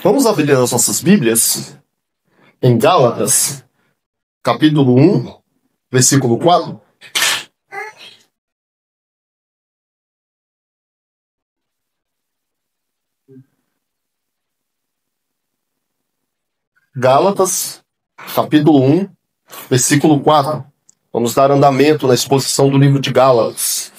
Vamos abrir as nossas Bíblias em Gálatas, capítulo 1, versículo 4. Gálatas, capítulo 1, versículo 4. Vamos dar andamento na exposição do livro de Gálatas.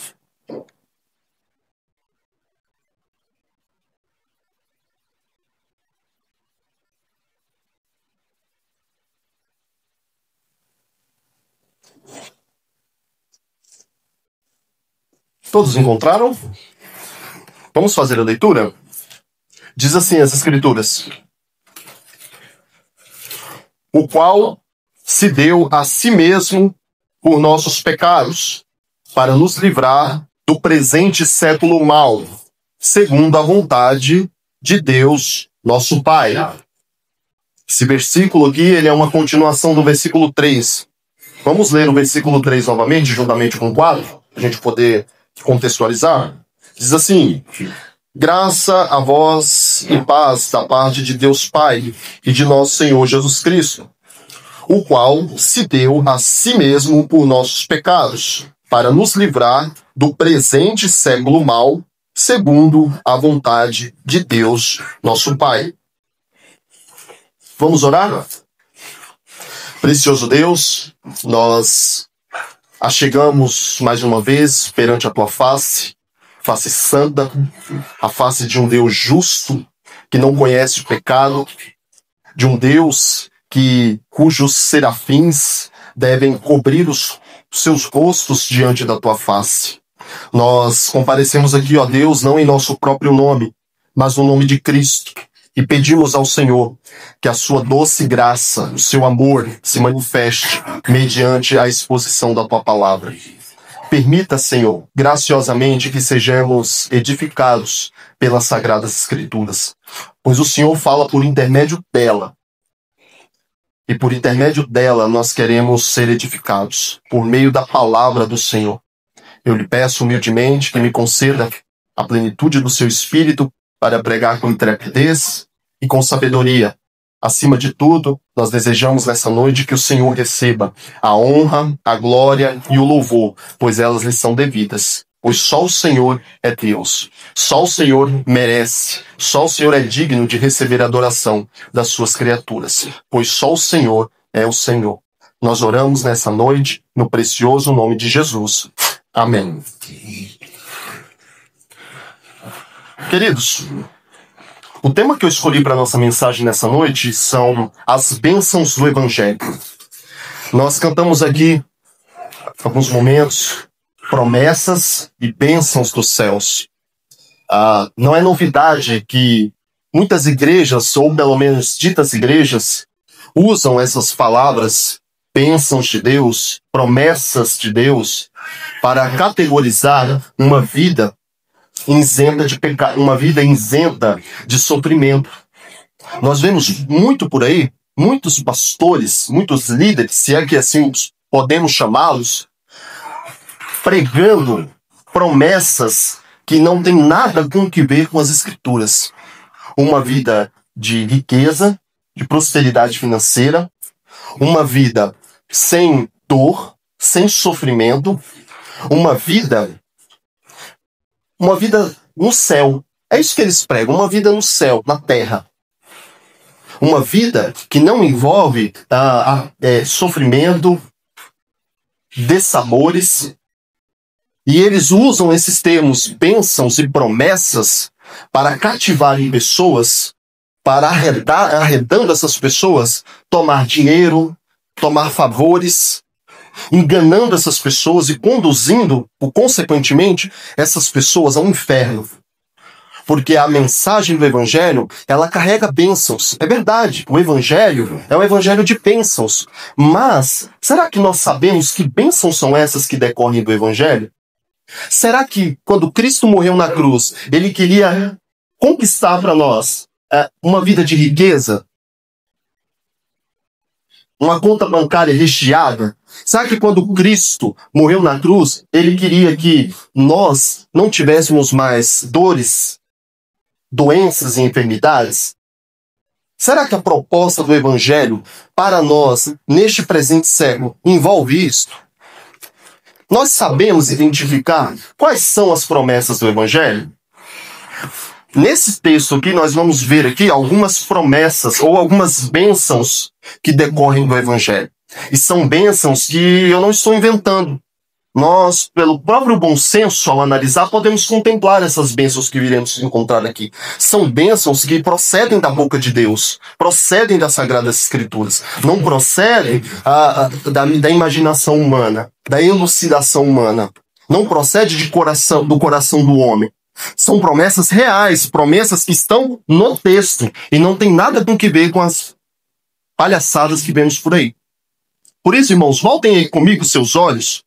Todos encontraram? Vamos fazer a leitura? Diz assim as Escrituras: o qual se deu a si mesmo por nossos pecados, para nos livrar do presente século mau, segundo a vontade de Deus, nosso Pai. Esse versículo aqui, ele é uma continuação do versículo 3. Vamos ler o versículo 3 novamente, juntamente com o 4, para a gente poder contextualizar. Diz assim: graça a vós e paz da parte de Deus Pai e de nosso Senhor Jesus Cristo, o qual se deu a si mesmo por nossos pecados, para nos livrar do presente século mau, segundo a vontade de Deus, nosso Pai. Vamos orar? Precioso Deus, nós achegamos mais uma vez perante a Tua face santa, a face de um Deus justo, que não conhece o pecado, de um Deus cujos serafins devem cobrir os seus rostos diante da Tua face. Nós comparecemos aqui, ó Deus, não em nosso próprio nome, mas no nome de Cristo, e pedimos ao Senhor que a sua doce graça, o seu amor se manifeste mediante a exposição da Tua palavra. Permita, Senhor, graciosamente que sejamos edificados pelas Sagradas Escrituras, pois o Senhor fala por intermédio dela. E por intermédio dela nós queremos ser edificados, por meio da palavra do Senhor. Eu lhe peço humildemente que me conceda a plenitude do seu Espírito para pregar com intrepidez e com sabedoria. Acima de tudo, nós desejamos nessa noite que o Senhor receba a honra, a glória e o louvor, pois elas lhe são devidas. Pois só o Senhor é Deus. Só o Senhor merece. Só o Senhor é digno de receber a adoração das suas criaturas. Pois só o Senhor é o Senhor. Nós oramos nessa noite no precioso nome de Jesus. Amém. Queridos, o tema que eu escolhi para a nossa mensagem nessa noite são as bênçãos do Evangelho. Nós cantamos aqui, alguns momentos, promessas e bênçãos dos céus. Não é novidade que muitas igrejas, ou pelo menos ditas igrejas, usam essas palavras, bênçãos de Deus, promessas de Deus, para categorizar uma vida isenta de pecado, uma vida isenta de sofrimento. Nós vemos muito por aí, muitos pastores, muitos líderes, se é que assim podemos chamá-los, pregando promessas que não têm nada com que ver com as Escrituras. Uma vida de riqueza, de prosperidade financeira, uma vida sem dor, sem sofrimento, uma vida no céu. É isso que eles pregam, uma vida no céu, na terra. Uma vida que não envolve sofrimento, dessabores. E eles usam esses termos, bênçãos e promessas, para cativarem pessoas, para arredando essas pessoas, tomar dinheiro, tomar favores, enganando essas pessoas e conduzindo, consequentemente, essas pessoas ao inferno. Porque a mensagem do Evangelho, ela carrega bênçãos. É verdade, o Evangelho é um Evangelho de bênçãos. Mas, será que nós sabemos que bênçãos são essas que decorrem do Evangelho? Será que, quando Cristo morreu na cruz, Ele queria conquistar para nós uma vida de riqueza? Uma conta bancária recheada? Será que quando Cristo morreu na cruz, Ele queria que nós não tivéssemos mais dores, doenças e enfermidades? Será que a proposta do Evangelho para nós, neste presente século, envolve isso? Nós sabemos identificar quais são as promessas do Evangelho? Nesse texto aqui, nós vamos ver aqui algumas promessas ou algumas bênçãos que decorrem do Evangelho. E são bênçãos que eu não estou inventando. Nós, pelo próprio bom senso, ao analisar, podemos contemplar essas bênçãos que iremos encontrar aqui. São bênçãos que procedem da boca de Deus, procedem das Sagradas Escrituras, não procedem da imaginação humana, da elucidação humana, não procede do coração do homem. São promessas reais, promessas que estão no texto e não tem nada com que ver com as palhaçadas que vemos por aí. Por isso, irmãos, voltem aí comigo seus olhos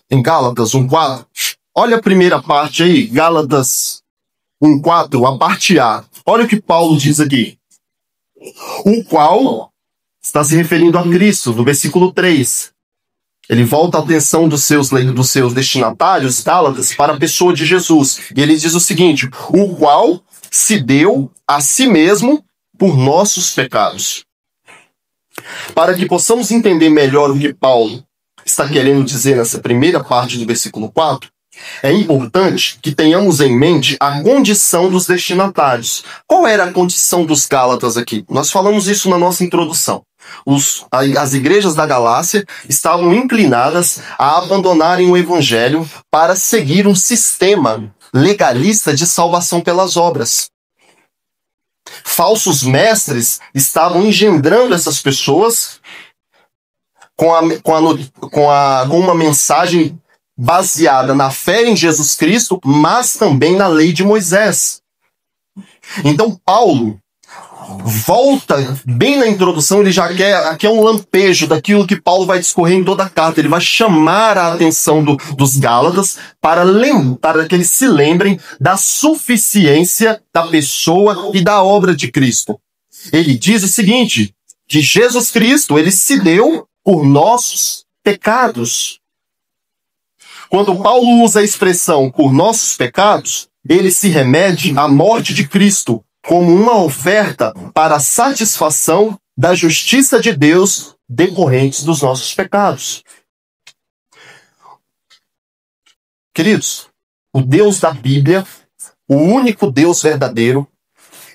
em Gálatas 1:4. Olha a primeira parte aí, Gálatas 1:4, a parte A. Olha o que Paulo diz aqui. O qual está se referindo a Cristo, no versículo 3. Ele volta a atenção dos seus destinatários, Gálatas, para a pessoa de Jesus. E ele diz o seguinte: o qual se deu a si mesmo por nossos pecados. Para que possamos entender melhor o que Paulo está querendo dizer nessa primeira parte do versículo 4, é importante que tenhamos em mente a condição dos destinatários. Qual era a condição dos Gálatas aqui? Nós falamos isso na nossa introdução. As igrejas da Galácia estavam inclinadas a abandonarem o Evangelho para seguir um sistema legalista de salvação pelas obras. Falsos mestres estavam engendrando essas pessoas com uma mensagem baseada na fé em Jesus Cristo, mas também na lei de Moisés. Então Paulo volta bem na introdução, ele já quer, aqui é um lampejo daquilo que Paulo vai discorrer em toda a carta. Ele vai chamar a atenção dos Gálatas para que eles se lembrem da suficiência da pessoa e da obra de Cristo. Ele diz o seguinte, que Jesus Cristo, ele se deu por nossos pecados. Quando Paulo usa a expressão por nossos pecados, ele se remete à morte de Cristo como uma oferta para a satisfação da justiça de Deus decorrentes dos nossos pecados. Queridos, o Deus da Bíblia, o único Deus verdadeiro,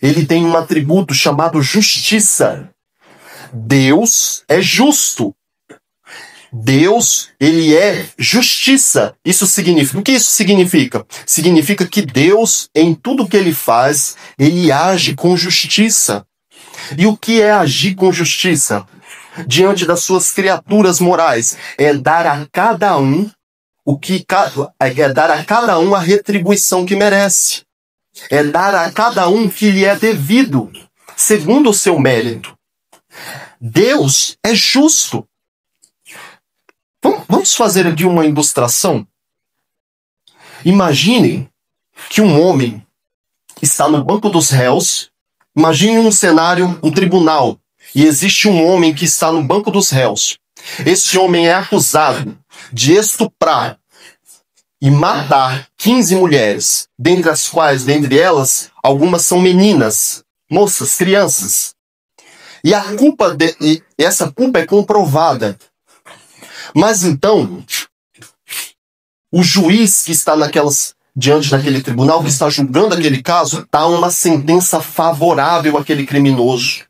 ele tem um atributo chamado justiça. Deus é justo. Deus, ele é justiça. Isso significa, o que isso significa? Significa que Deus, em tudo que ele faz, ele age com justiça. E o que é agir com justiça? Diante das suas criaturas morais, é dar a cada um a retribuição que merece. É dar a cada um que lhe é devido, segundo o seu mérito. Deus é justo. Vamos fazer aqui uma ilustração. Imagine que um homem está no banco dos réus. Imagine um cenário, um tribunal, e existe um homem que está no banco dos réus. Esse homem é acusado de estuprar e matar 15 mulheres, dentre elas, algumas são meninas, moças, crianças. E essa culpa é comprovada. Mas então, o juiz que está diante daquele tribunal, que está julgando aquele caso, dá uma sentença favorável àquele criminoso.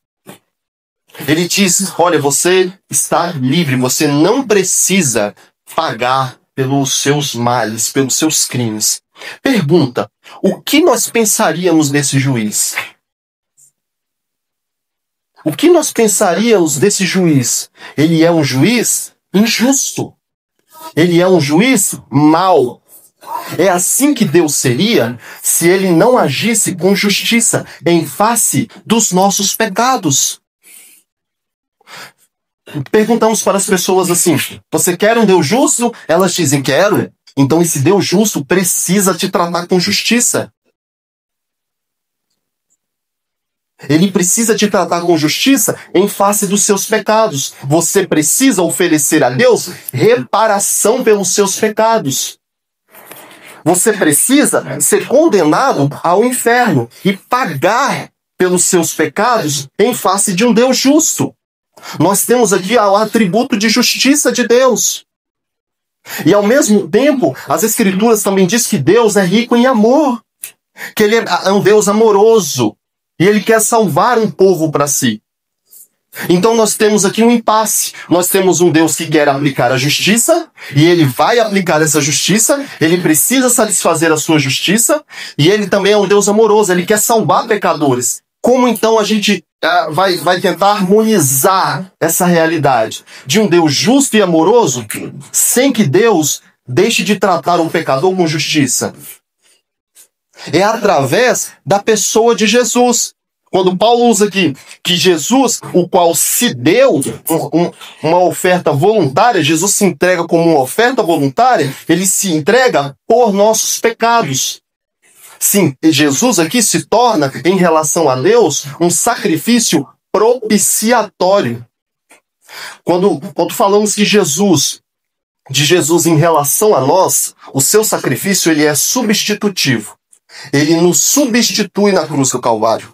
Ele diz, olha, você está livre, você não precisa pagar pelos seus males, pelos seus crimes. Pergunta, o que nós pensaríamos desse juiz? O que nós pensaríamos desse juiz? Ele é um juiz injusto. Ele é um juiz mau. É assim que Deus seria se ele não agisse com justiça em face dos nossos pecados. Perguntamos para as pessoas assim, você quer um Deus justo? Elas dizem, quero. Então esse Deus justo precisa te tratar com justiça. Ele precisa te tratar com justiça em face dos seus pecados. Você precisa oferecer a Deus reparação pelos seus pecados. Você precisa ser condenado ao inferno e pagar pelos seus pecados em face de um Deus justo. Nós temos aqui o atributo de justiça de Deus. E ao mesmo tempo, as Escrituras também dizem que Deus é rico em amor, que Ele é um Deus amoroso, e Ele quer salvar um povo para si. Então nós temos aqui um impasse. Nós temos um Deus que quer aplicar a justiça, e Ele vai aplicar essa justiça, Ele precisa satisfazer a sua justiça, e Ele também é um Deus amoroso, Ele quer salvar pecadores. Como então a gente vai tentar harmonizar essa realidade de um Deus justo e amoroso sem que Deus deixe de tratar um pecador com justiça? É através da pessoa de Jesus. Quando Paulo usa aqui que Jesus, o qual se deu uma oferta voluntária, Jesus se entrega como uma oferta voluntária, ele se entrega por nossos pecados. Sim, Jesus aqui se torna, em relação a Deus, um sacrifício propiciatório. Quando falamos de Jesus em relação a nós, o seu sacrifício ele é substitutivo. Ele nos substitui na cruz do Calvário.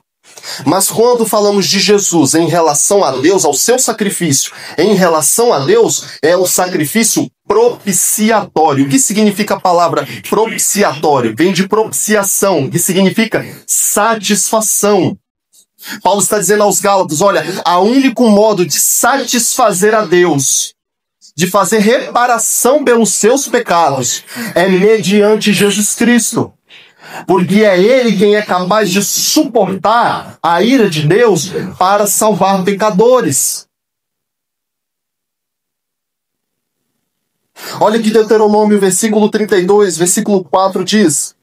Mas quando falamos de Jesus em relação a Deus, ao seu sacrifício, em relação a Deus, é um sacrifício propiciatório. O que significa a palavra propiciatório? Vem de propiciação, que significa satisfação. Paulo está dizendo aos Gálatas, olha, o único modo de satisfazer a Deus, de fazer reparação pelos seus pecados, é mediante Jesus Cristo. Porque é Ele quem é capaz de suportar a ira de Deus para salvar pecadores. Olha que Deuteronômio, versículo 32, versículo 4 diz: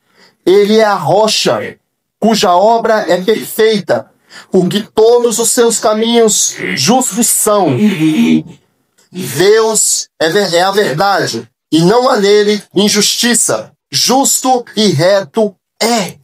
Ele é a rocha, cuja obra é perfeita, porque todos os seus caminhos justos são. Deus é a verdade, e não há nele injustiça. Justo e reto é.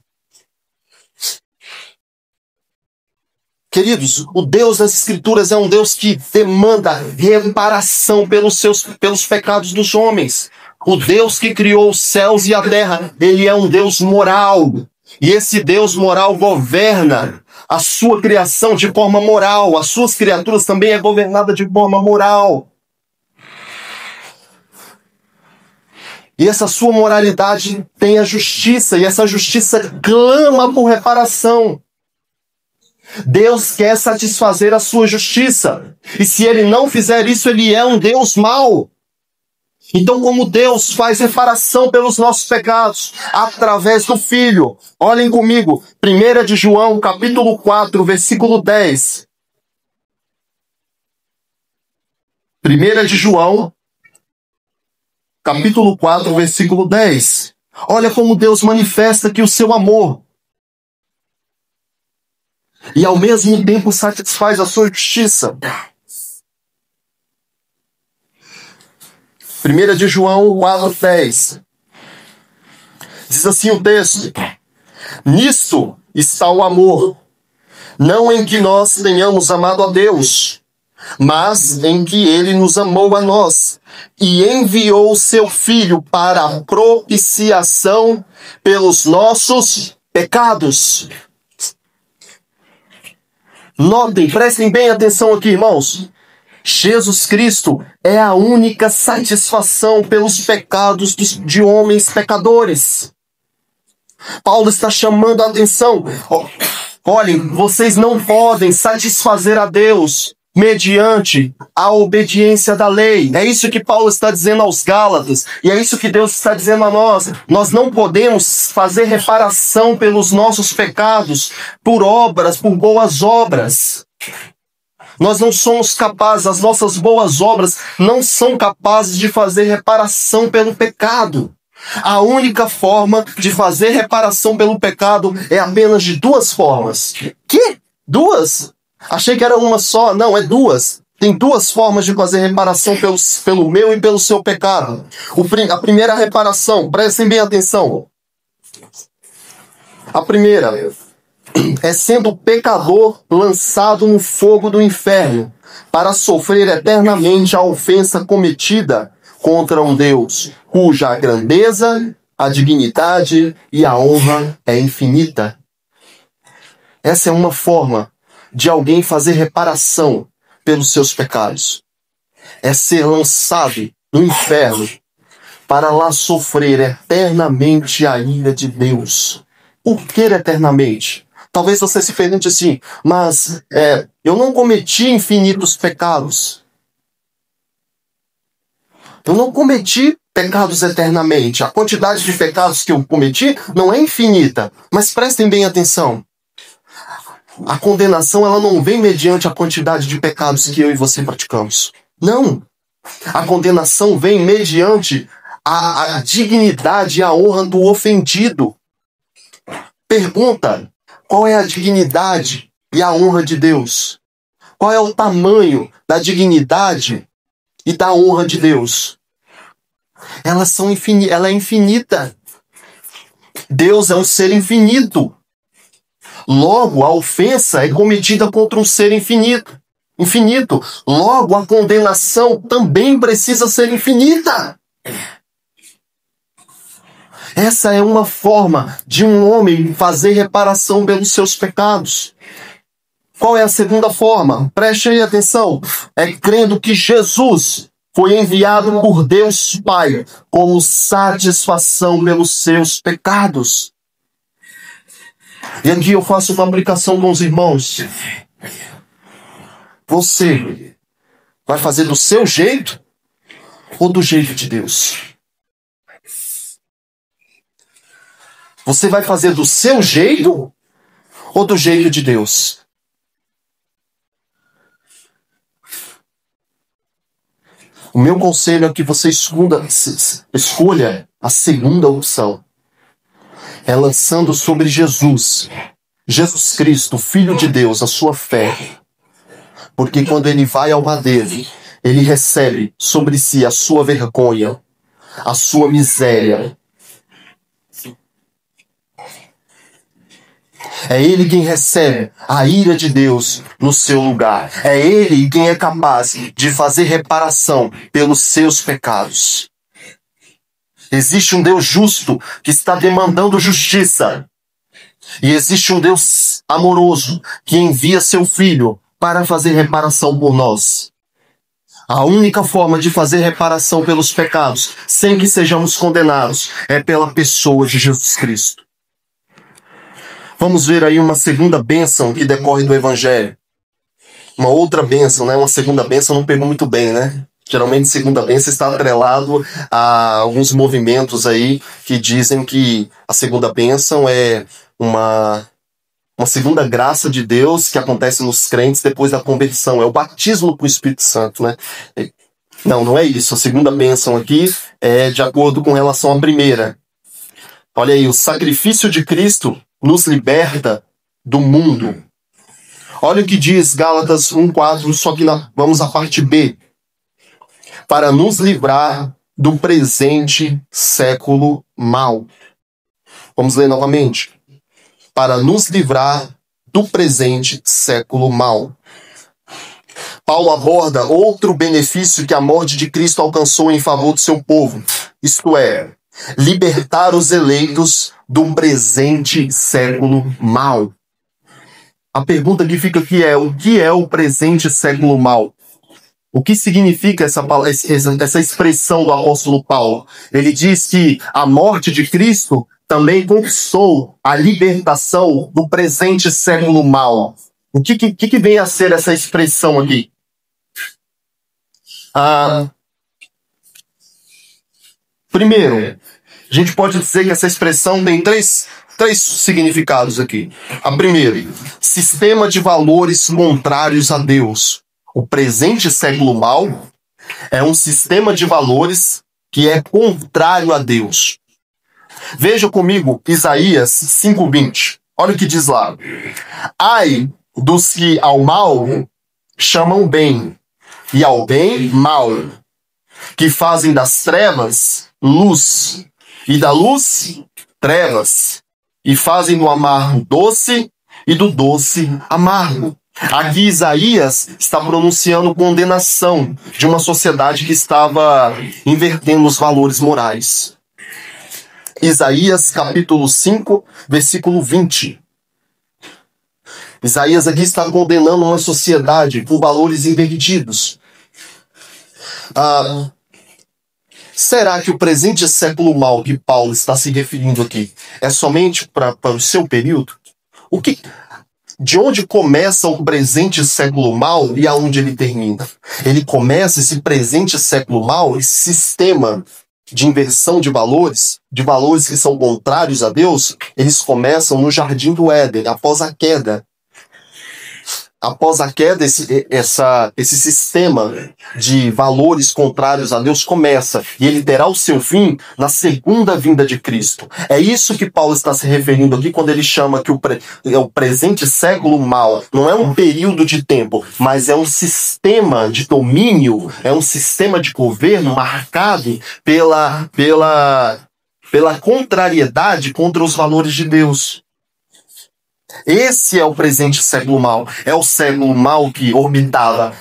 Queridos, o Deus das Escrituras é um Deus que demanda reparação pelos pecados dos homens. O Deus que criou os céus e a terra, Ele é um Deus moral. E esse Deus moral governa a sua criação de forma moral. As suas criaturas também é governada de forma moral. E essa sua moralidade tem a justiça, e essa justiça clama por reparação. Deus quer satisfazer a sua justiça. E se Ele não fizer isso, Ele é um Deus mau. Então, como Deus faz reparação pelos nossos pecados? Através do Filho. Olhem comigo, 1 de João, capítulo 4, versículo 10. 1 de João, capítulo 4, versículo 10. Olha como Deus manifesta aqui o seu amor. E ao mesmo tempo satisfaz a sua justiça. 1 de João 4, 10. Diz assim o texto: Nisto está o amor, não em que nós tenhamos amado a Deus, mas em que Ele nos amou a nós, e enviou o seu Filho para a propiciação pelos nossos pecados. Notem, prestem bem atenção aqui, irmãos. Jesus Cristo é a única satisfação pelos pecados de homens pecadores. Paulo está chamando a atenção. Olhem, vocês não podem satisfazer a Deus mediante a obediência da lei. É isso que Paulo está dizendo aos Gálatas, e é isso que Deus está dizendo a nós. Nós não podemos fazer reparação pelos nossos pecados por obras, por boas obras. Nós não somos capazes, as nossas boas obras não são capazes de fazer reparação pelo pecado. A única forma de fazer reparação pelo pecado é apenas de duas formas. Que? Duas? Achei que era uma só. Não, é duas. Tem duas formas de fazer reparação pelo meu e pelo seu pecado. A primeira reparação, prestem bem atenção. A primeira é sendo o pecador lançado no fogo do inferno para sofrer eternamente a ofensa cometida contra um Deus cuja grandeza, a dignidade e a honra é infinita. Essa é uma forma de alguém fazer reparação pelos seus pecados. É ser lançado no inferno para lá sofrer eternamente a ira de Deus. Por que eternamente? Talvez você se pergunte assim, mas eu não cometi infinitos pecados. Eu não cometi pecados eternamente. A quantidade de pecados que eu cometi não é infinita. Mas prestem bem atenção. A condenação ela não vem mediante a quantidade de pecados que eu e você praticamos. Não. A condenação vem mediante a dignidade e a honra do ofendido. Pergunta, qual é a dignidade e a honra de Deus? Qual é o tamanho da dignidade e da honra de Deus? Ela é infinita. Deus é um ser infinito. Logo, a ofensa é cometida contra um ser infinito. Logo, a condenação também precisa ser infinita. Essa é uma forma de um homem fazer reparação pelos seus pecados. Qual é a segunda forma? Preste aí atenção. É crendo que Jesus foi enviado por Deus Pai como satisfação pelos seus pecados. E aqui eu faço uma aplicação com os irmãos. Você vai fazer do seu jeito ou do jeito de Deus? Você vai fazer do seu jeito ou do jeito de Deus? O meu conselho é que você escolha a segunda opção. É lançando sobre Jesus Cristo, Filho de Deus, a sua fé. Porque quando ele vai ao madeiro, ele recebe sobre si a sua vergonha, a sua miséria. É ele quem recebe a ira de Deus no seu lugar. É ele quem é capaz de fazer reparação pelos seus pecados. Existe um Deus justo que está demandando justiça. E existe um Deus amoroso que envia seu Filho para fazer reparação por nós. A única forma de fazer reparação pelos pecados, sem que sejamos condenados, é pela pessoa de Jesus Cristo. Vamos ver aí uma segunda bênção que decorre do Evangelho. Uma outra bênção, né? Uma segunda bênção não pegou muito bem, né? Geralmente, segunda bênção está atrelado a alguns movimentos aí que dizem que a segunda bênção é uma segunda graça de Deus que acontece nos crentes depois da conversão. É o batismo com o Espírito Santo, né? Não é isso. A segunda bênção aqui é de acordo com relação à primeira. Olha aí, o sacrifício de Cristo nos liberta do mundo. Olha o que diz Gálatas 1:4, só que vamos à parte B. Para nos livrar do presente século mau. Vamos ler novamente. Para nos livrar do presente século mau. Paulo aborda outro benefício que a morte de Cristo alcançou em favor do seu povo. Isto é, libertar os eleitos do presente século mau. A pergunta que fica aqui é, o que é o presente século mau? O que significa essa expressão do apóstolo Paulo? Ele diz que a morte de Cristo também conquistou a libertação do presente século mau. O que vem a ser essa expressão aqui? Primeiro, a gente pode dizer que essa expressão tem três significados aqui. A primeira, sistema de valores contrários a Deus. O presente século mau é um sistema de valores que é contrário a Deus. Veja comigo Isaías 5:20. Olha o que diz lá. Ai dos que ao mal chamam bem, e ao bem mal, que fazem das trevas luz, e da luz trevas, e fazem do amargo doce, e do doce amargo. Aqui Isaías está pronunciando condenação de uma sociedade que estava invertendo os valores morais. Isaías capítulo 5, versículo 20. Isaías aqui está condenando uma sociedade por valores invertidos. Será que o presente século mal que Paulo está se referindo aqui é somente para o seu período? De onde começa o presente século mal e aonde ele termina? Ele começa esse presente século mal, esse sistema de inversão de valores que são contrários a Deus, eles começam no Jardim do Éden, após a queda. Após a queda, esse sistema de valores contrários a Deus começa, e ele terá o seu fim na segunda vinda de Cristo. É isso que Paulo está se referindo aqui quando ele chama que o presente século mal não é um período de tempo, mas é um sistema de domínio, é um sistema de governo marcado pela contrariedade contra os valores de Deus. Esse é o presente século mal. É o século mal que orbitava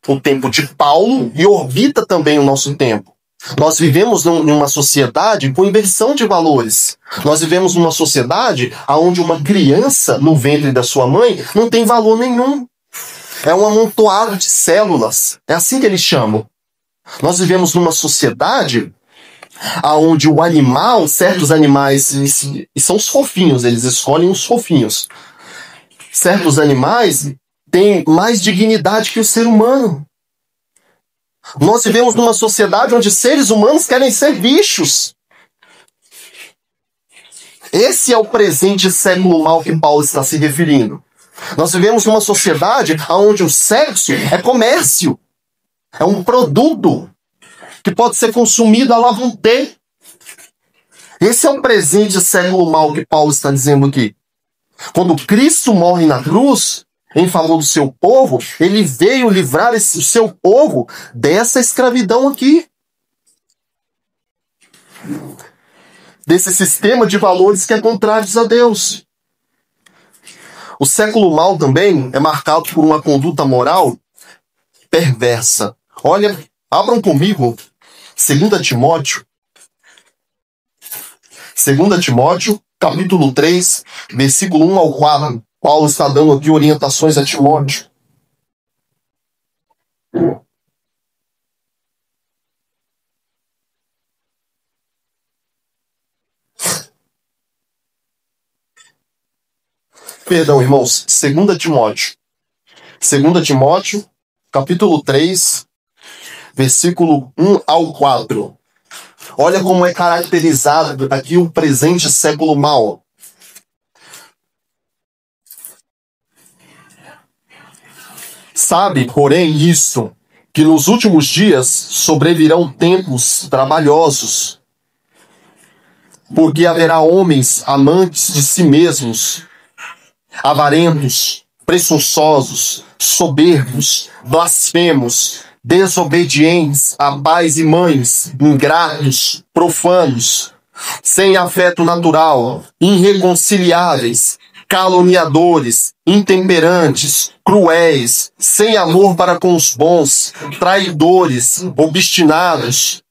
o tempo de Paulo e orbita também o nosso tempo. Nós vivemos numa sociedade com inversão de valores. Nós vivemos numa sociedade onde uma criança no ventre da sua mãe não tem valor nenhum. É um amontoado de células. É assim que eles chamam. Nós vivemos numa sociedade onde o animal, certos animais, e são os fofinhos, eles escolhem os fofinhos. Certos animais têm mais dignidade que o ser humano. Nós vivemos numa sociedade onde seres humanos querem ser bichos. Esse é o presente século mal que Paulo está se referindo. Nós vivemos numa sociedade onde o sexo é comércio. É um produto que pode ser consumido à la vontade. Esse é o presente século mal que Paulo está dizendo aqui. Quando Cristo morre na cruz, em favor do seu povo, ele veio livrar o seu povo dessa escravidão aqui. Desse sistema de valores que é contrário a Deus. O século mal também é marcado por uma conduta moral perversa. Olha, abram comigo 2 Timóteo. 2 Timóteo, capítulo 3, versículo 1 ao 4. Paulo está dando aqui orientações a Timóteo. Perdão, irmãos. 2 Timóteo. 2 Timóteo, capítulo 3, versículo 1 ao 4. Olha como é caracterizado aqui o presente século mal. Sabe, porém, isto, que nos últimos dias sobrevirão tempos trabalhosos, porque haverá homens amantes de si mesmos, avarentos, presunçosos, soberbos, blasfemos, desobedientes a pais e mães, ingratos, profanos, sem afeto natural, irreconciliáveis, caluniadores, intemperantes, cruéis, sem amor para com os bons, traidores, obstinados,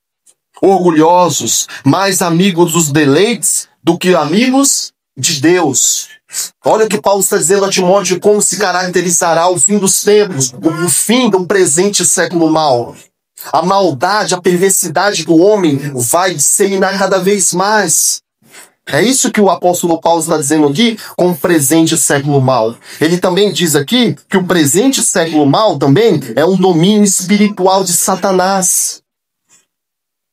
orgulhosos, mais amigos dos deleites do que amigos de Deus. Olha o que Paulo está dizendo a Timóteo, como se caracterizará o fim dos tempos, o fim do presente século mal. A maldade, a perversidade do homem vai disseminar cada vez mais. É isso que o apóstolo Paulo está dizendo aqui com o presente século mal. Ele também diz aqui que o presente século mal também é um domínio espiritual de Satanás.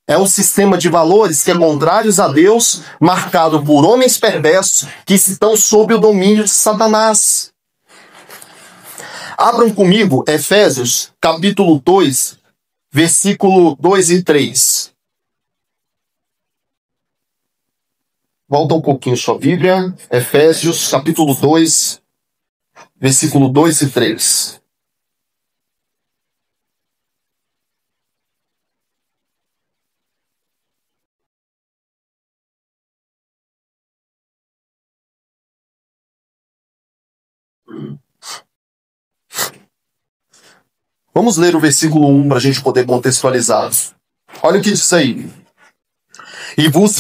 É um sistema de valores que é contrário a Deus, marcado por homens perversos que estão sob o domínio de Satanás. Abram comigo Efésios, capítulo 2, versículo 2 e 3. Volta um pouquinho sua Bíblia. Efésios, capítulo 2, versículo 2 e 3. Vamos ler o versículo 1 para a gente poder contextualizar. Olha o que diz aí. E vos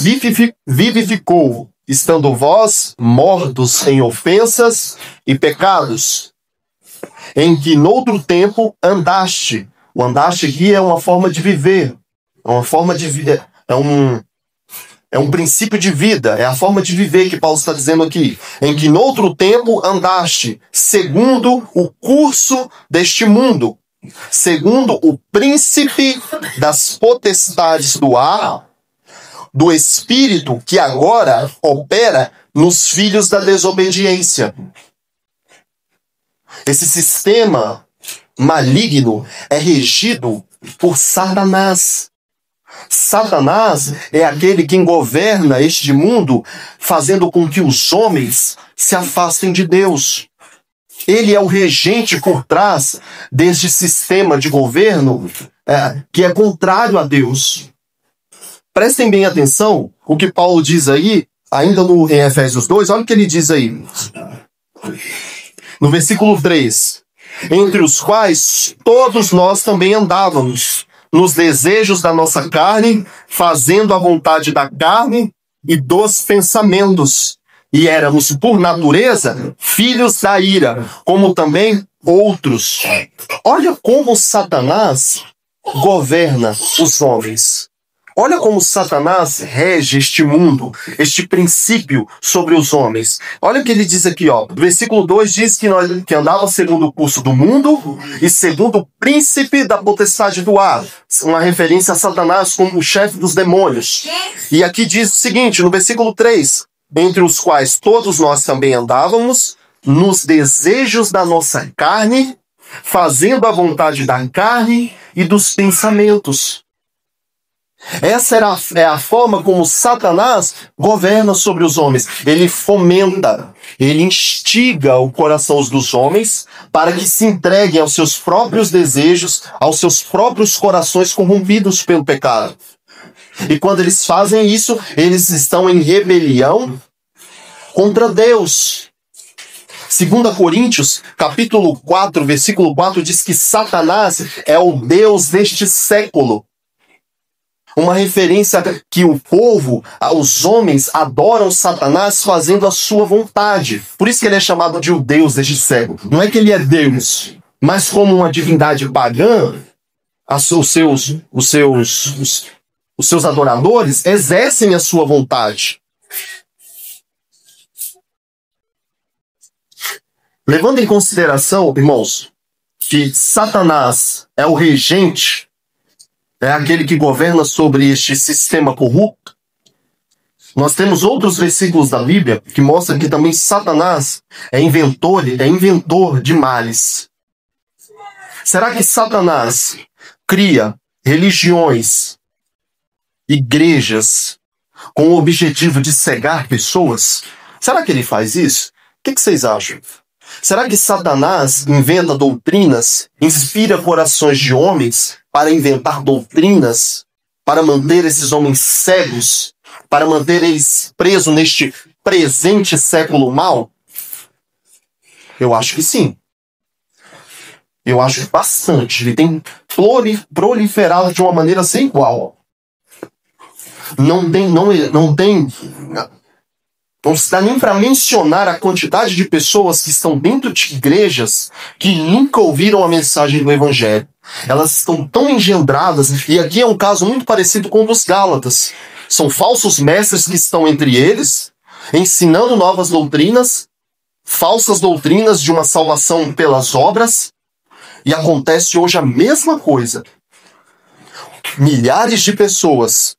vivificou estando vós mortos em ofensas e pecados, em que noutro tempo andaste. O andaste aqui é uma forma de viver, é uma forma de vida, é um princípio de vida, é a forma de viver que Paulo está dizendo aqui. Em que noutro tempo andaste, segundo o curso deste mundo, segundo o príncipe das potestades do ar, do espírito que agora opera nos filhos da desobediência. Esse sistema maligno é regido por Satanás. Satanás é aquele que governa este mundo, fazendo com que os homens se afastem de Deus. Ele é o regente por trás deste sistema de governo que é contrário a Deus. Prestem bem atenção o que Paulo diz aí, ainda em Efésios 2, olha o que ele diz aí. No versículo 3. Entre os quais todos nós também andávamos, nos desejos da nossa carne, fazendo a vontade da carne e dos pensamentos. E éramos, por natureza, filhos da ira, como também outros. Olha como Satanás governa os homens. Olha como Satanás rege este mundo, este princípio sobre os homens. Olha o que ele diz aqui, ó. Versículo 2 diz que andava segundo o curso do mundo e segundo o príncipe da potestade do ar. Uma referência a Satanás como o chefe dos demônios. E aqui diz o seguinte, no versículo 3, entre os quais todos nós também andávamos, nos desejos da nossa carne, fazendo a vontade da carne e dos pensamentos. Essa é a forma como Satanás governa sobre os homens. Ele fomenta, ele instiga o coração dos homens para que se entreguem aos seus próprios desejos, aos seus próprios corações corrompidos pelo pecado. E quando eles fazem isso, eles estão em rebelião contra Deus. 2 Coríntios, capítulo 4, versículo 4, diz que Satanás é o Deus deste século. Uma referência que o povo, os homens, adoram Satanás fazendo a sua vontade. Por isso que ele é chamado de o Deus deste século. Não é que ele é Deus, mas como uma divindade pagã, os seus adoradores exercem a sua vontade. Levando em consideração, irmãos, que Satanás é o regente, é aquele que governa sobre este sistema corrupto, nós temos outros versículos da Bíblia que mostram que também Satanás é inventor de males. Será que Satanás cria religiões, igrejas, com o objetivo de cegar pessoas? Será que ele faz isso? O que vocês acham? Será que Satanás inventa doutrinas, inspira corações de homens para inventar doutrinas, para manter esses homens cegos, para manter eles presos neste presente século mau? Eu acho que sim. Eu acho bastante. Ele tem proliferado de uma maneira sem igual. Não se dá nem para mencionar a quantidade de pessoas que estão dentro de igrejas que nunca ouviram a mensagem do Evangelho. Elas estão tão engendradas, e aqui é um caso muito parecido com o dos Gálatas. São falsos mestres que estão entre eles, ensinando novas doutrinas, falsas doutrinas de uma salvação pelas obras, e acontece hoje a mesma coisa. Milhares de pessoas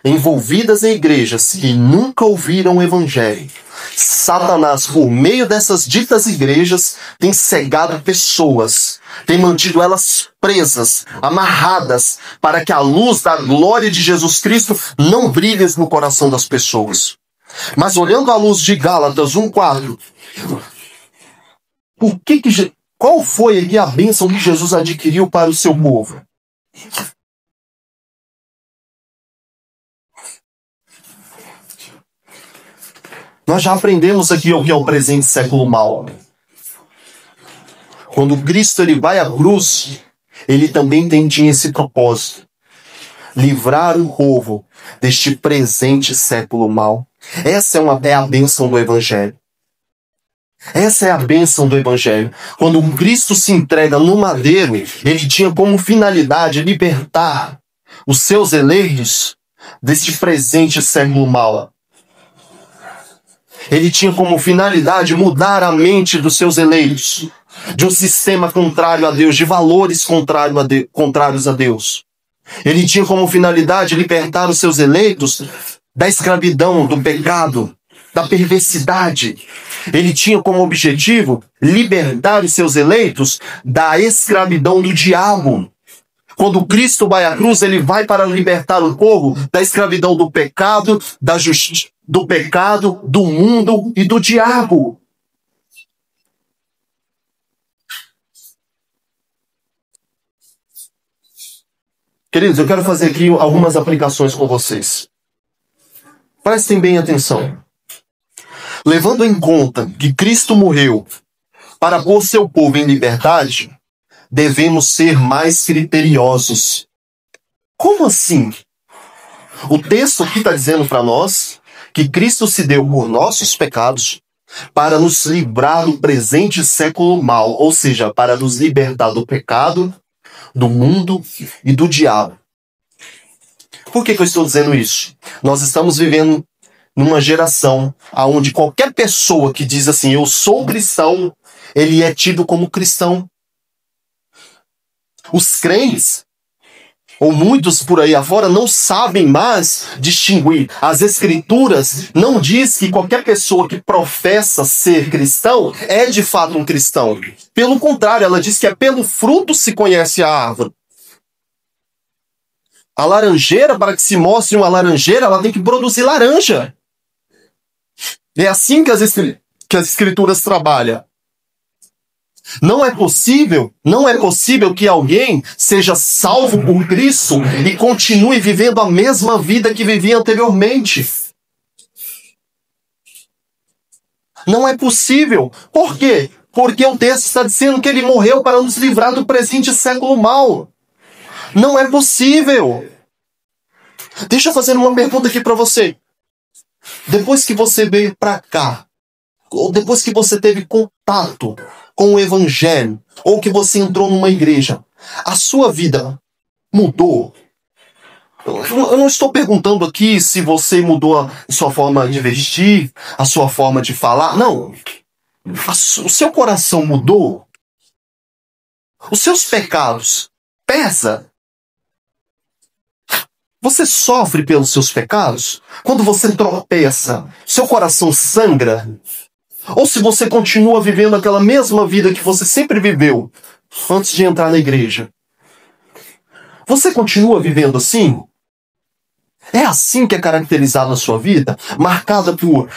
envolvidas em igrejas que nunca ouviram o Evangelho. Satanás, por meio dessas ditas igrejas, tem cegado pessoas, tem mantido elas presas, amarradas, para que a luz da glória de Jesus Cristo não brilhe no coração das pessoas. Mas olhando à luz de Gálatas 1:4, qual foi aqui a bênção que Jesus adquiriu para o seu povo? Nós já aprendemos aqui o que é o presente século mau. Quando Cristo ele vai à cruz, ele também tinha esse propósito. Livrar o povo deste presente século mau. Essa é a bênção do Evangelho. Essa é a bênção do Evangelho. Quando o Cristo se entrega no madeiro, ele tinha como finalidade libertar os seus eleitos deste presente século mau. Ele tinha como finalidade mudar a mente dos seus eleitos de um sistema contrário a Deus, de valores contrários a Deus. Ele tinha como finalidade libertar os seus eleitos da escravidão, do pecado, da perversidade. Ele tinha como objetivo libertar os seus eleitos da escravidão do diabo. Quando Cristo vai à cruz, ele vai para libertar o povo da escravidão do pecado, da justiça, do pecado, do mundo e do diabo. Queridos, eu quero fazer aqui algumas aplicações com vocês. Prestem bem atenção. Levando em conta que Cristo morreu para pôr seu povo em liberdade, devemos ser mais criteriosos. Como assim? O texto aqui está dizendo para nós que Cristo se deu por nossos pecados para nos livrar do presente século mau, ou seja, para nos libertar do pecado, do mundo e do diabo. Por que eu estou dizendo isso? Nós estamos vivendo numa geração onde qualquer pessoa que diz assim, eu sou cristão, ele é tido como cristão. Os crentes, ou muitos por aí afora, não sabem mais distinguir. As Escrituras não diz que qualquer pessoa que professa ser cristão é de fato um cristão. Pelo contrário, ela diz que é pelo fruto se conhece a árvore. A laranjeira, para que se mostre uma laranjeira, ela tem que produzir laranja. É assim que as Escrituras trabalham. Não é possível que alguém seja salvo por Cristo e continue vivendo a mesma vida que vivia anteriormente. Não é possível. Por quê? Porque o texto está dizendo que ele morreu para nos livrar do presente século mau. Não é possível. Deixa eu fazer uma pergunta aqui para você. Depois que você veio para cá, ou depois que você teve contato com o Evangelho, ou que você entrou numa igreja, a sua vida mudou? Eu não estou perguntando aqui se você mudou a sua forma de vestir, a sua forma de falar. Não. O seu coração mudou? Os seus pecados pesam? Você sofre pelos seus pecados? Quando você tropeça, seu coração sangra? Ou se você continua vivendo aquela mesma vida que você sempre viveu antes de entrar na igreja? Você continua vivendo assim? É assim que é caracterizada a sua vida? Marcada por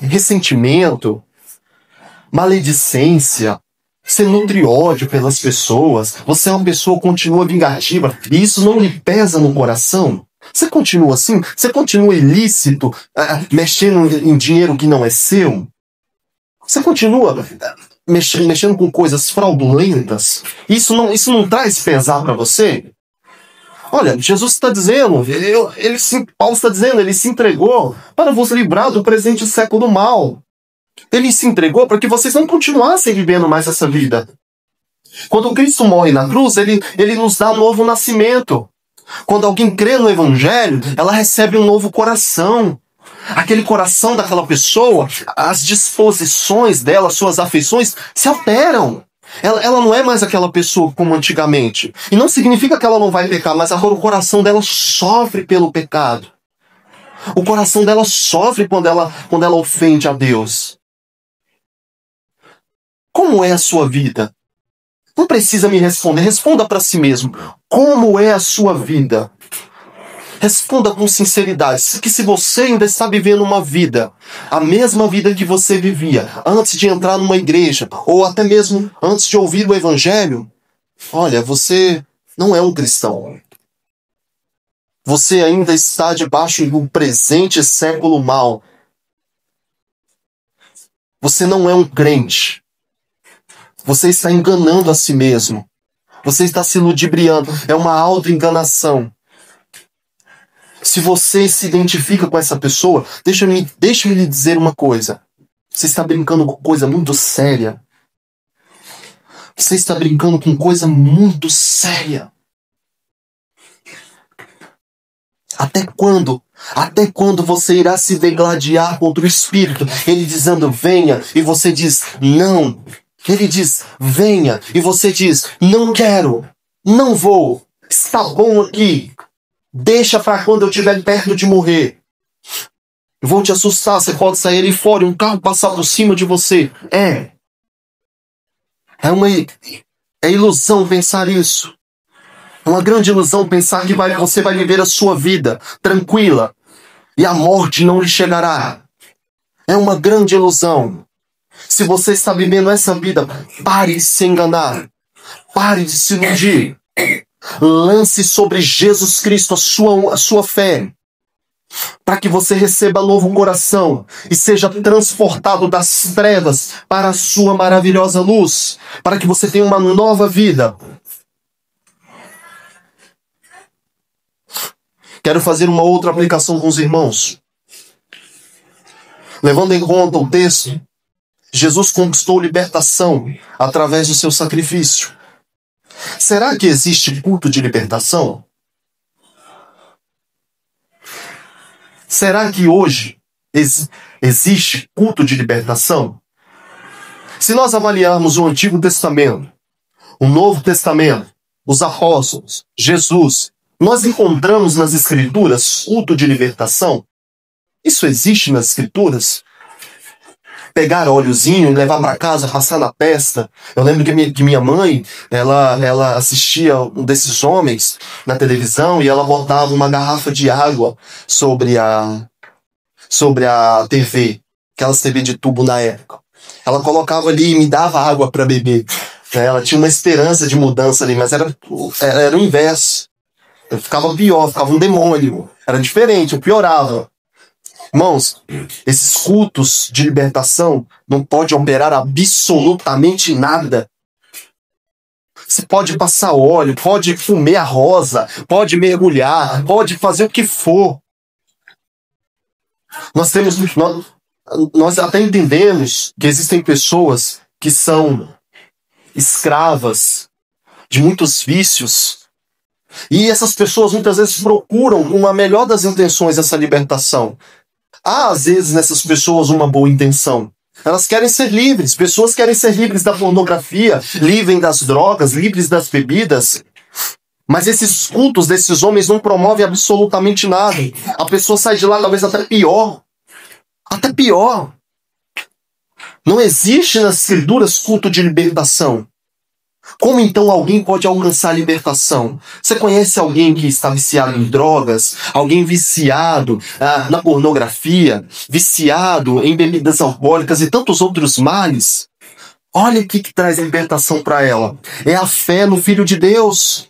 ressentimento, maledicência, você nutre ódio pelas pessoas, você é uma pessoa que continua vingativa, e isso não lhe pesa no coração? Você continua assim? Você continua ilícito, mexendo em dinheiro que não é seu? Você continua mexendo com coisas fraudulentas? Isso não traz pesar para você? Olha, Jesus está dizendo, Paulo está dizendo, ele se entregou para vos livrar do presente século mau. Ele se entregou para que vocês não continuassem vivendo mais essa vida. Quando Cristo morre na cruz, ele nos dá um novo nascimento. Quando alguém crê no Evangelho, ela recebe um novo coração. Aquele coração daquela pessoa, as disposições dela, suas afeições, se alteram. Ela não é mais aquela pessoa como antigamente. E não significa que ela não vai pecar, mas agora o coração dela sofre pelo pecado. O coração dela sofre quando ela ofende a Deus. Como é a sua vida? Não precisa me responder. Responda para si mesmo. Como é a sua vida? Responda com sinceridade. Que se você ainda está vivendo uma vida, a mesma vida que você vivia antes de entrar numa igreja, ou até mesmo antes de ouvir o Evangelho, olha, você não é um cristão. Você ainda está debaixo do presente século mau. Você não é um crente. Você está enganando a si mesmo. Você está se ludibriando. É uma autoenganação. Se você se identifica com essa pessoa, deixa-me lhe dizer uma coisa. Você está brincando com coisa muito séria. Você está brincando com coisa muito séria. Até quando? Até quando você irá se degladiar contra o Espírito? Ele dizendo, venha, e você diz, não. Ele diz, venha, e você diz, não quero, não vou, está bom aqui. Deixa para quando eu estiver perto de morrer. Vou te assustar, você pode sair ali fora e um carro passar por cima de você. É ilusão pensar isso. É uma grande ilusão pensar que você vai viver a sua vida tranquila e a morte não lhe chegará. É uma grande ilusão. Se você está vivendo essa vida, pare de se enganar. Pare de se iludir. Lance sobre Jesus Cristo a sua fé, para que você receba novo coração e seja transportado das trevas para a sua maravilhosa luz, para que você tenha uma nova vida. Quero fazer uma outra aplicação com os irmãos. Levando em conta o texto, Jesus conquistou libertação através do seu sacrifício. Será que existe culto de libertação? Será que hoje existe culto de libertação? Se nós avaliarmos o Antigo Testamento, o Novo Testamento, os apóstolos, Jesus, nós encontramos nas Escrituras culto de libertação? Isso existe nas Escrituras? Pegar óleozinho e levar para casa, passar na testa. Eu lembro que minha mãe, ela assistia um desses homens na televisão e ela botava uma garrafa de água sobre a TV, aquelas TV de tubo na época. Ela colocava ali e me dava água para beber. Ela tinha uma esperança de mudança ali, mas era o inverso. Eu ficava pior, ficava um demônio. Era diferente, eu piorava. Irmãos, esses cultos de libertação não podem operar absolutamente nada. Você pode passar óleo, pode fumar a rosa, pode mergulhar, pode fazer o que for. Nós até entendemos que existem pessoas que são escravas de muitos vícios. E essas pessoas muitas vezes procuram, com a melhor das intenções, essa libertação. Há, às vezes, nessas pessoas uma boa intenção. Elas querem ser livres. Pessoas querem ser livres da pornografia, livres das drogas, livres das bebidas. Mas esses cultos desses homens não promovem absolutamente nada. A pessoa sai de lá talvez até pior. Até pior. Não existe nas Escrituras culto de libertação. Como então alguém pode alcançar a libertação? Você conhece alguém que está viciado em drogas? Alguém viciado na pornografia? Viciado em bebidas alcoólicas e tantos outros males? Olha o que traz libertação para ela. É a fé no Filho de Deus.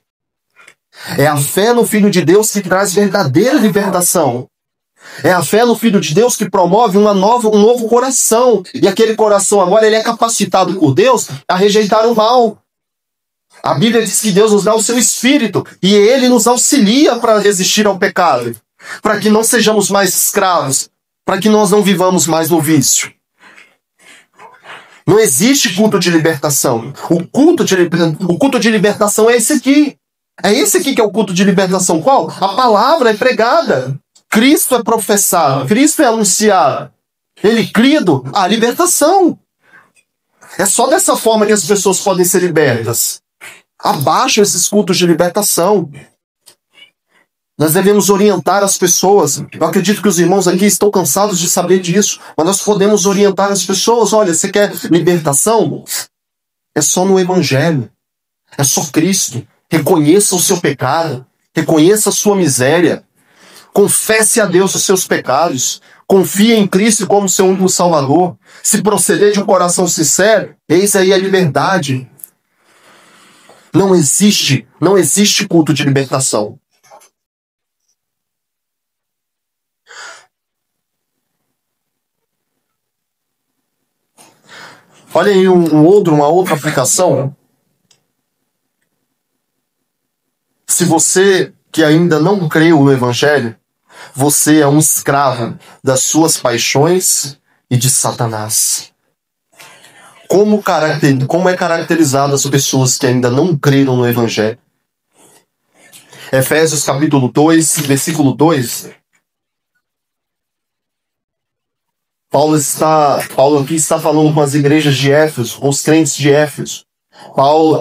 É a fé no Filho de Deus que traz verdadeira libertação. É a fé no Filho de Deus que promove um novo coração. E aquele coração agora ele é capacitado por Deus a rejeitar o mal. A Bíblia diz que Deus nos dá o seu Espírito e Ele nos auxilia para resistir ao pecado, para que não sejamos mais escravos, para que nós não vivamos mais no vício. Não existe culto de libertação. O culto de libertação é esse aqui. É esse aqui que é o culto de libertação. Qual? A palavra é pregada. Cristo é professado. Cristo é anunciado. Ele crido, a libertação. É só dessa forma que as pessoas podem ser libertas. Abaixo esses cultos de libertação. Nós devemos orientar as pessoas. Eu acredito que os irmãos aqui estão cansados de saber disso, mas nós podemos orientar as pessoas. Olha, você quer libertação? É só no Evangelho. É só Cristo. Reconheça o seu pecado. Reconheça a sua miséria. Confesse a Deus os seus pecados. Confie em Cristo como seu único Salvador. Se proceder de um coração sincero, eis aí a liberdade. Não existe culto de libertação. Olha aí uma outra aplicação. Se você que ainda não creu no Evangelho, Você é um escravo das suas paixões e de Satanás. Como é caracterizado as pessoas que ainda não creram no Evangelho? Efésios capítulo 2, versículo 2. Paulo aqui está falando com as igrejas de Éfeso, com os crentes de Éfeso.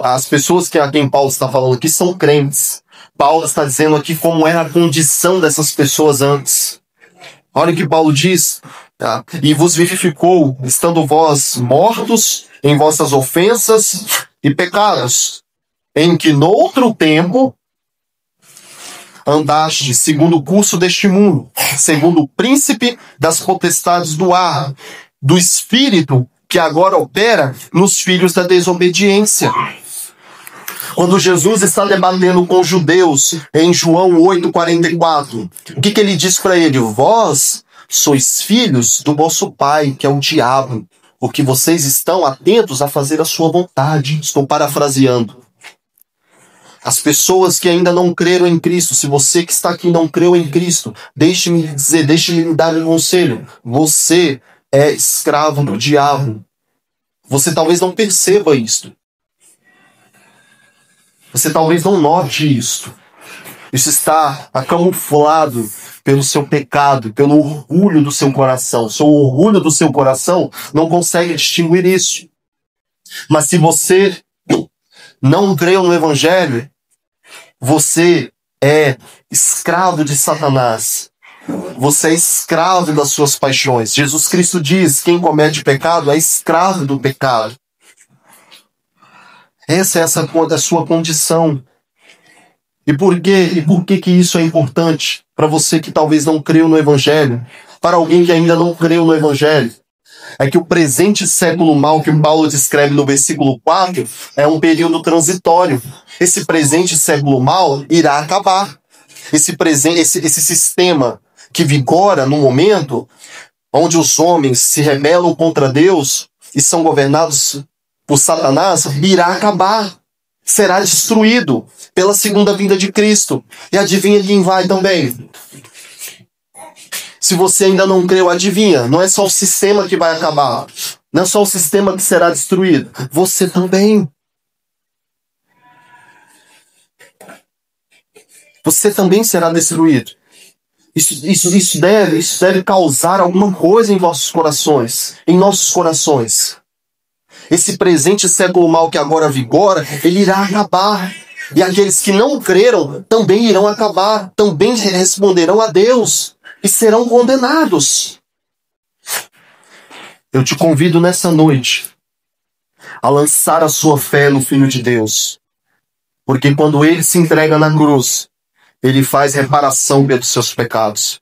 As pessoas a quem Paulo está falando aqui são crentes. Paulo está dizendo aqui como era a condição dessas pessoas antes. Olha o que Paulo diz. E vos vivificou, estando vós mortos em vossas ofensas e pecados, em que noutro tempo andaste segundo o curso deste mundo, segundo o príncipe das potestades do ar, do espírito que agora opera nos filhos da desobediência. Quando Jesus está debatendo com os judeus em João 8,44, o que ele diz para ele? Vós sois filhos do vosso pai, que é o diabo, porque vocês estão atentos a fazer a sua vontade. Estou parafraseando. As pessoas que ainda não creram em Cristo, se você que está aqui não creu em Cristo, deixe-me dar um conselho. Você é escravo do diabo. Você talvez não perceba isto. Você talvez não note isso. Isso está camuflado pelo seu pecado, pelo orgulho do seu coração. Seu orgulho do seu coração não consegue distinguir isso. Mas se você não creu no Evangelho, você é escravo de Satanás. Você é escravo das suas paixões. Jesus Cristo diz: quem comete pecado é escravo do pecado. Essa é a sua condição. E por que isso é importante para você que talvez não creu no Evangelho? Para alguém que ainda não creu no Evangelho? É que o presente século mal que Paulo descreve no versículo 4 é um período transitório. Esse presente século mal irá acabar. Esse sistema que vigora no momento onde os homens se rebelam contra Deus e são governados por Satanás, irá acabar. Será destruído pela segunda vinda de Cristo. E adivinha quem vai também? Se você ainda não creu, adivinha, não é só o sistema que vai acabar. Não é só o sistema que será destruído. Você também. Você também será destruído. Isso deve causar alguma coisa em vossos corações, em nossos corações. Esse presente século mal que agora vigora, ele irá acabar. E aqueles que não creram também irão acabar, também responderão a Deus e serão condenados. Eu te convido nessa noite a lançar a sua fé no Filho de Deus. Porque quando ele se entrega na cruz, ele faz reparação pelos seus pecados.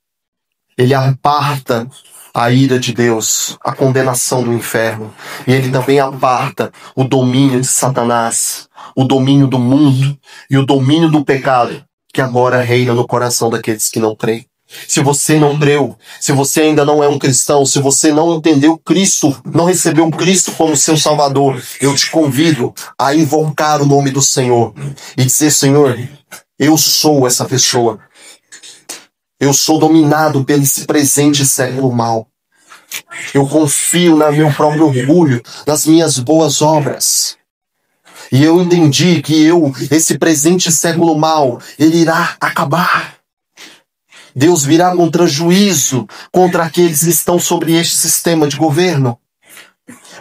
Ele aparta a ira de Deus, a condenação do inferno. E ele também aparta o domínio de Satanás, o domínio do mundo e o domínio do pecado, que agora reina no coração daqueles que não creem. Se você não creu, se você ainda não é um cristão, se você não entendeu Cristo, não recebeu Cristo como seu Salvador, eu te convido a invocar o nome do Senhor e dizer: Senhor, eu sou essa pessoa. Eu sou dominado pelo esse presente século mal. Eu confio no meu próprio orgulho, nas minhas boas obras. E eu entendi que esse presente século mal, ele irá acabar. Deus virá contra juízo contra aqueles que estão sobre este sistema de governo.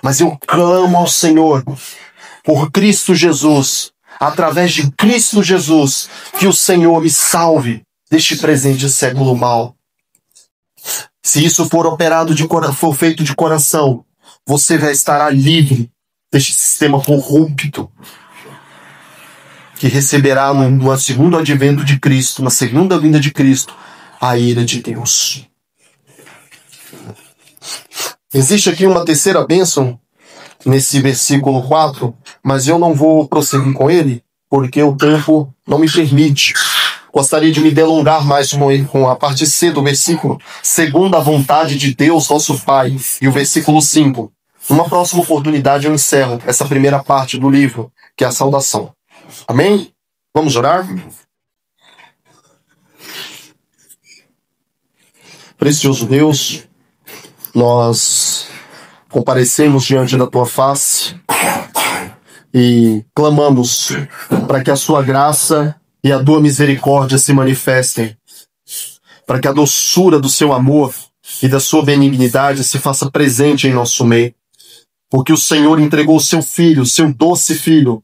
Mas eu clamo ao Senhor por Cristo Jesus, através de Cristo Jesus, que o Senhor me salve deste presente século mal. Se isso for for feito de coração, você já estará livre deste sistema corrupto, que receberá no segundo advento de Cristo, na segunda vinda de Cristo, a ira de Deus. Existe aqui uma terceira bênção nesse versículo 4, mas eu não vou prosseguir com ele, porque o tempo não me permite. Gostaria de me delongar mais com a parte C do versículo, segundo a vontade de Deus, nosso Pai, e o versículo 5. Numa próxima oportunidade eu encerro essa primeira parte do livro, que é a saudação. Amém? Vamos orar? Precioso Deus, nós comparecemos diante da tua face e clamamos para que a sua graça e a tua misericórdia se manifestem, para que a doçura do seu amor e da sua benignidade se faça presente em nosso meio, porque o Senhor entregou o seu Filho, o seu doce Filho,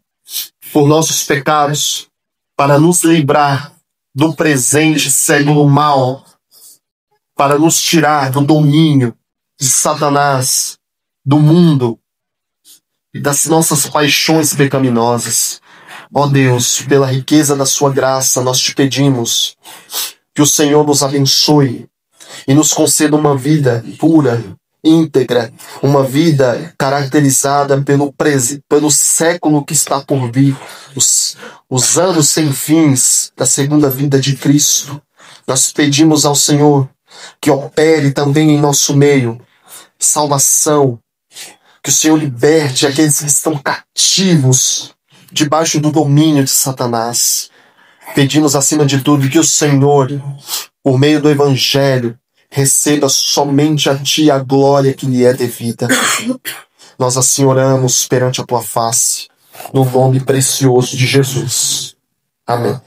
por nossos pecados, para nos livrar do presente século mau, para nos tirar do domínio de Satanás, do mundo e das nossas paixões pecaminosas. Ó Deus, pela riqueza da sua graça, nós te pedimos que o Senhor nos abençoe e nos conceda uma vida pura, íntegra, uma vida caracterizada pelo século que está por vir, os anos sem fins da segunda vinda de Cristo. Nós pedimos ao Senhor que opere também em nosso meio salvação, que o Senhor liberte aqueles que estão cativos debaixo do domínio de Satanás. Pedimos acima de tudo que o Senhor, por meio do Evangelho, receba somente a ti a glória que lhe é devida. Nós assim oramos perante a tua face, no nome precioso de Jesus. Amém.